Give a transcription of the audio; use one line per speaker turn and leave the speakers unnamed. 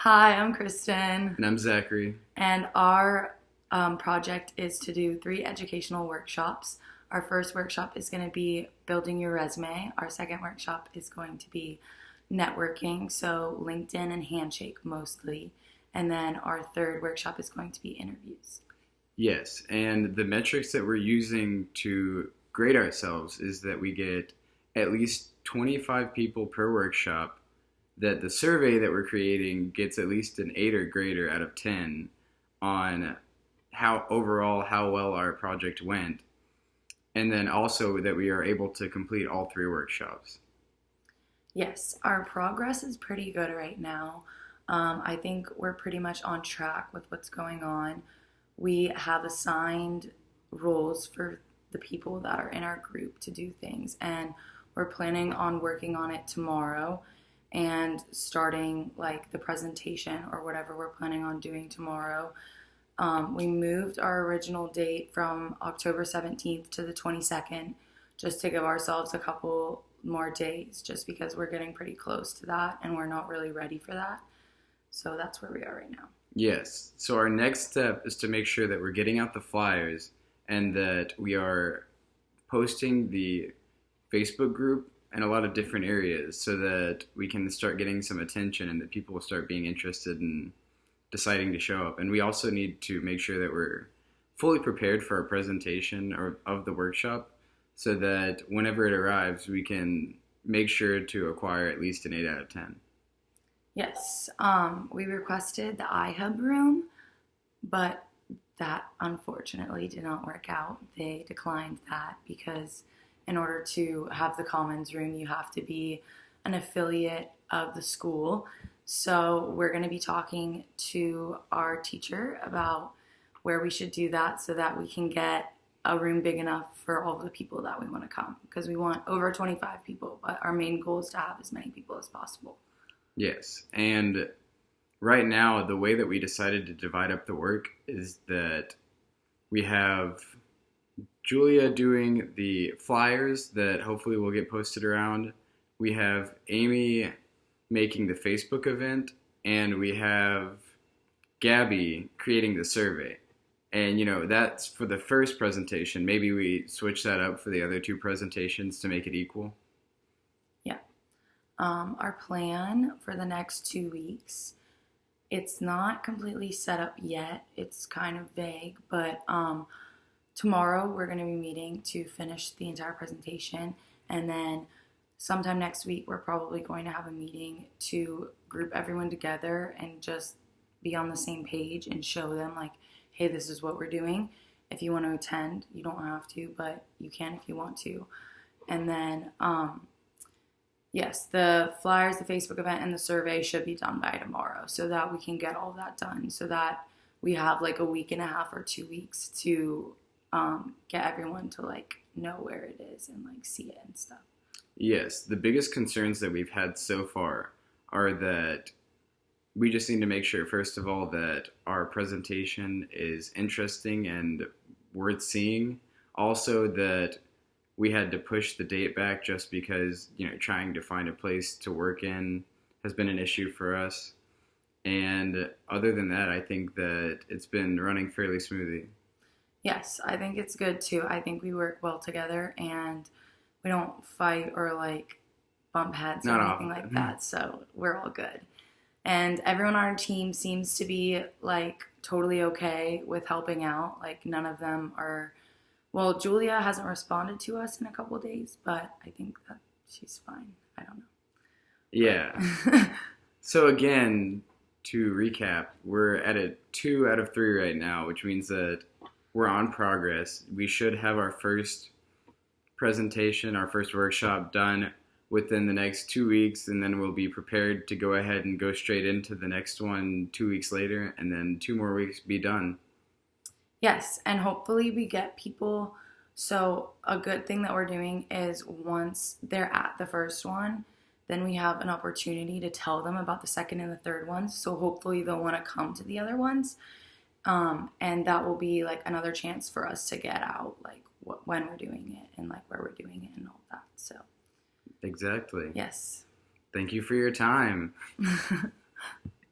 Hi, I'm Kristen,
And I'm Zachary.
and our project is to do 3 educational workshops. Our first workshop is going to be building your resume. Our second workshop is going to be networking, so LinkedIn and Handshake mostly. And then our third workshop is going to be interviews.
Yes, and the metrics that we're using to grade ourselves is that we get at least 25 people per workshop, that the survey that we're creating gets at least an 8 or greater out of 10 on how well our project went, and then also that we are able to complete all 3 workshops.
Yes, our progress is pretty good right now. I think we're pretty much on track with what's going on. We have assigned roles for the people that are in our group to do things, and we're planning on working on it tomorrow and starting like the presentation or whatever we're planning on doing tomorrow. We moved our original date from October 17th to the 22nd just to give ourselves a couple more days, just because we're getting pretty close to that and we're not really ready for that. So that's where we are right now.
Yes, so our next step is to make sure that we're getting out the flyers and that we are posting the Facebook group in a lot of different areas so that we can start getting some attention and that people will start being interested in deciding to show up. And we also need to make sure that we're fully prepared for our presentation or of the workshop so that whenever it arrives, we can make sure to acquire at least an 8 out of 10.
Yes, we requested the iHub room, but that unfortunately did not work out. They declined that because in order to have the Commons room, you have to be an affiliate of the school. So we're going to be talking to our teacher about where we should do that so that we can get a room big enough for all of the people that we want to come, because we want over 25 people, but our main goal is to have as many people as possible.
Yes, and right now, the way that we decided to divide up the work is that we have Julia doing the flyers that hopefully will get posted around. We have Amy making the Facebook event, and we have Gabby creating the survey. And, that's for the first presentation. Maybe we switch that up for the other 2 presentations to make it equal.
Yeah. Our plan for the next 2 weeks, it's not completely set up yet. It's kind of vague, but tomorrow we're going to be meeting to finish the entire presentation, and then sometime next week we're probably going to have a meeting to group everyone together and just be on the same page and show them like, hey, this is what we're doing. If you want to attend, you don't have to, but you can if you want to. And then yes, the flyers, the Facebook event, and the survey should be done by tomorrow so that we can get all that done, so that we have like a week and a half or 2 weeks to get everyone to like know where it is and like see it and stuff.
Yes, the biggest concerns that we've had so far are that we just need to make sure, first of all, that our presentation is interesting and worth seeing. Also, that we had to push the date back just because, trying to find a place to work in has been an issue for us. And other than that, I think that it's been running fairly smoothly.
Yes, I think it's good too. I think we work well together and we don't fight or like bump heads or anything like that. So we're all good. And everyone on our team seems to be like totally okay with helping out. Like none of them are, well, Julia hasn't responded to us in a couple of days, but I think that she's fine. I don't know.
Yeah. So again, to recap, we're at a 2 out of 3 right now, which means that we're on progress. We should have our first presentation, our first workshop done within the next 2 weeks, and then we'll be prepared to go ahead and go straight into the next one 2 weeks later, and then 2 more weeks be done.
Yes, and hopefully we get people. So a good thing that we're doing is once they're at the first one, then we have an opportunity to tell them about the second and the third ones. So hopefully they'll want to come to the other ones. And that will be like another chance for us to get out like when we're doing it and like where we're doing it and all that. So
Exactly.
yes.
Thank you for your time.